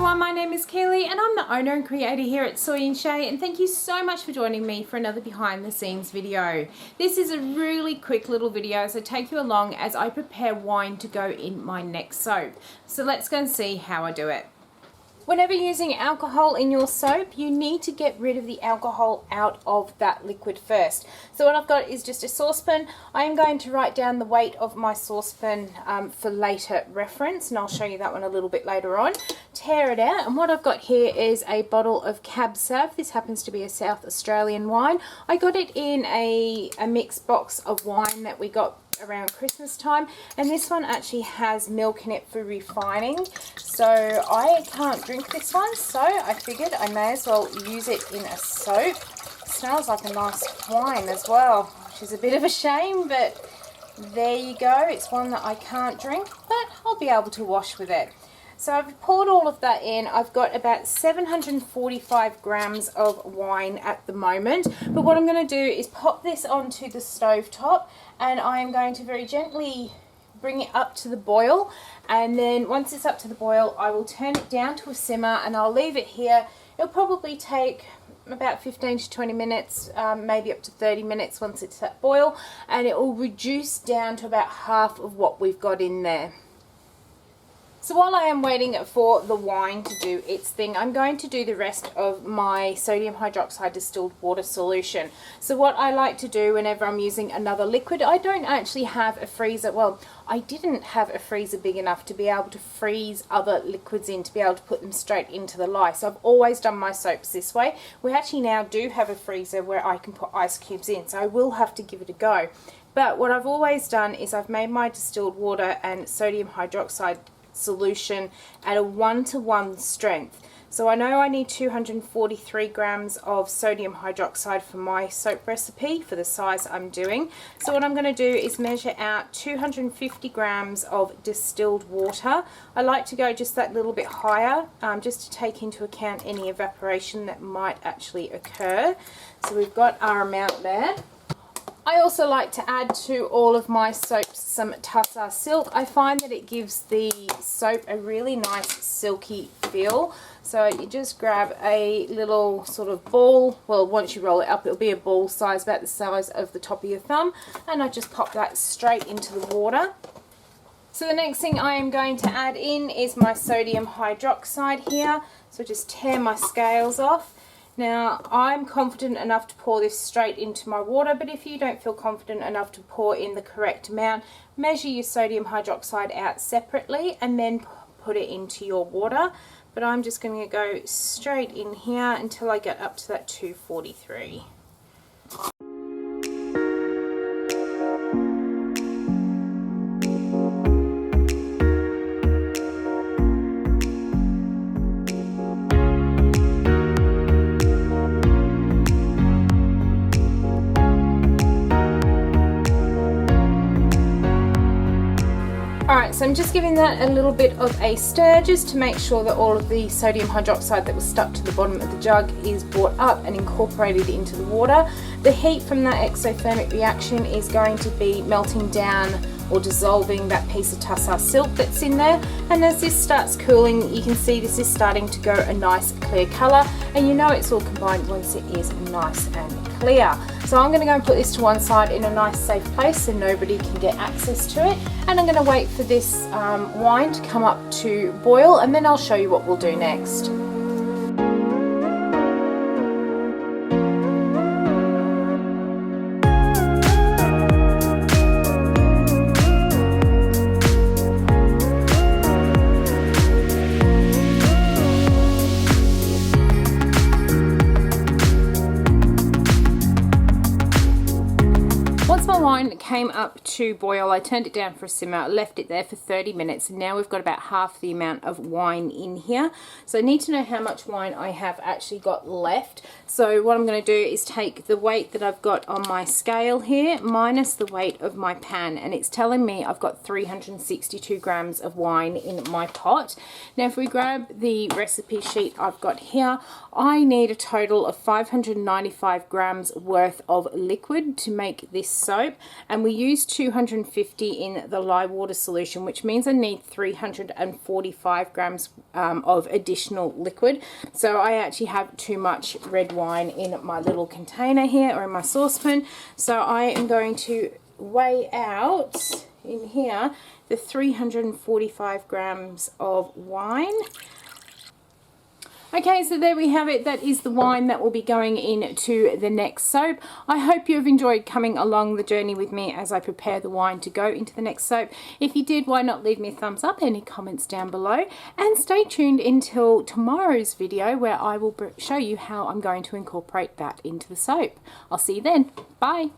everyone, my name is Keely and I'm the owner and creator here at Soy and Shea, and thank you so much for joining me for another behind the scenes video. This is a really quick little video, so take you along as I prepare wine to go in my next soap. So let's go and see how I do it. Whenever using alcohol in your soap, you need to get rid of the alcohol out of that liquid first. So what I've got is just a saucepan. I am going to write down the weight of my saucepan for later reference, and I'll show you that one a little bit later on. Tear it out, and what I've got here is a bottle of Cab Sav. This happens to be a South Australian wine. I got it in a mixed box of wine that we got around Christmas time, and this one actually has milk in it for refining, so I can't drink this one, so I figured I may as well use it in a soap. It smells like a nice wine as well, which is a bit of a shame, but there you go. It's one that I can't drink, but I'll be able to wash with it. So I've poured all of that in. I've got about 745 grams of wine at the moment. But what I'm going to do is pop this onto the stove top, and I am going to very gently bring it up to the boil. And then once it's up to the boil, I will turn it down to a simmer and I'll leave it here. It'll probably take about 15 to 20 minutes, maybe up to 30 minutes once it's at boil. And it will reduce down to about half of what we've got in there. So while I am waiting for the wine to do its thing, I'm going to do the rest of my sodium hydroxide distilled water solution. So what I like to do whenever I'm using another liquid, I don't actually have a freezer. Well, I didn't have a freezer big enough to be able to freeze other liquids in, to be able to put them straight into the lye. So I've always done my soaps this way. We actually now do have a freezer where I can put ice cubes in, so I will have to give it a go. But what I've always done is I've made my distilled water and sodium hydroxide solution at a 1:1 strength. So I know I need 243 grams of sodium hydroxide for my soap recipe for the size I'm doing. So what I'm going to do is measure out 250 grams of distilled water. I like to go just that little bit higher, just to take into account any evaporation that might actually occur. So we've got our amount there. I also like to add to all of my soaps some Tussar silk. I find that it gives the soap a really nice silky feel. So you just grab a little sort of ball, well, once you roll it up it'll be a ball size, about the size of the top of your thumb, and I just pop that straight into the water. So the next thing I am going to add in is my sodium hydroxide here. So just tear my scales off. Now, I'm confident enough to pour this straight into my water, but if you don't feel confident enough to pour in the correct amount, measure your sodium hydroxide out separately and then put it into your water. But I'm just going to go straight in here until I get up to that 243. Alright, so I'm just giving that a little bit of a stir just to make sure that all of the sodium hydroxide that was stuck to the bottom of the jug is brought up and incorporated into the water. The heat from that exothermic reaction is going to be melting down or dissolving that piece of Tussar silk that's in there, and as this starts cooling you can see this is starting to go a nice clear colour, and you know it's all combined once it is nice and clear. So I'm going to go and put this to one side in a nice safe place so nobody can get access to it, and I'm going to wait for this wine to come up to boil, and then I'll show you what we'll do next. Once my wine came up to boil, I turned it down for a simmer, left it there for 30 minutes, and now we've got about half the amount of wine in here. So I need to know how much wine I have actually got left. So what I'm going to do is take the weight that I've got on my scale here minus the weight of my pan, and it's telling me I've got 362 grams of wine in my pot. Now if we grab the recipe sheet I've got here, I need a total of 595 grams worth of liquid to make this soap, and we use 250 in the lye water solution, which means I need 345 grams of additional liquid. So I actually have too much red wine in my little container here, or in my saucepan. So I am going to weigh out in here the 345 grams of wine. Okay, so there we have it. That is the wine that will be going into the next soap. I hope you have enjoyed coming along the journey with me as I prepare the wine to go into the next soap. If you did, why not leave me a thumbs up, any comments down below, and stay tuned until tomorrow's video where I will show you how I'm going to incorporate that into the soap. I'll see you then. Bye.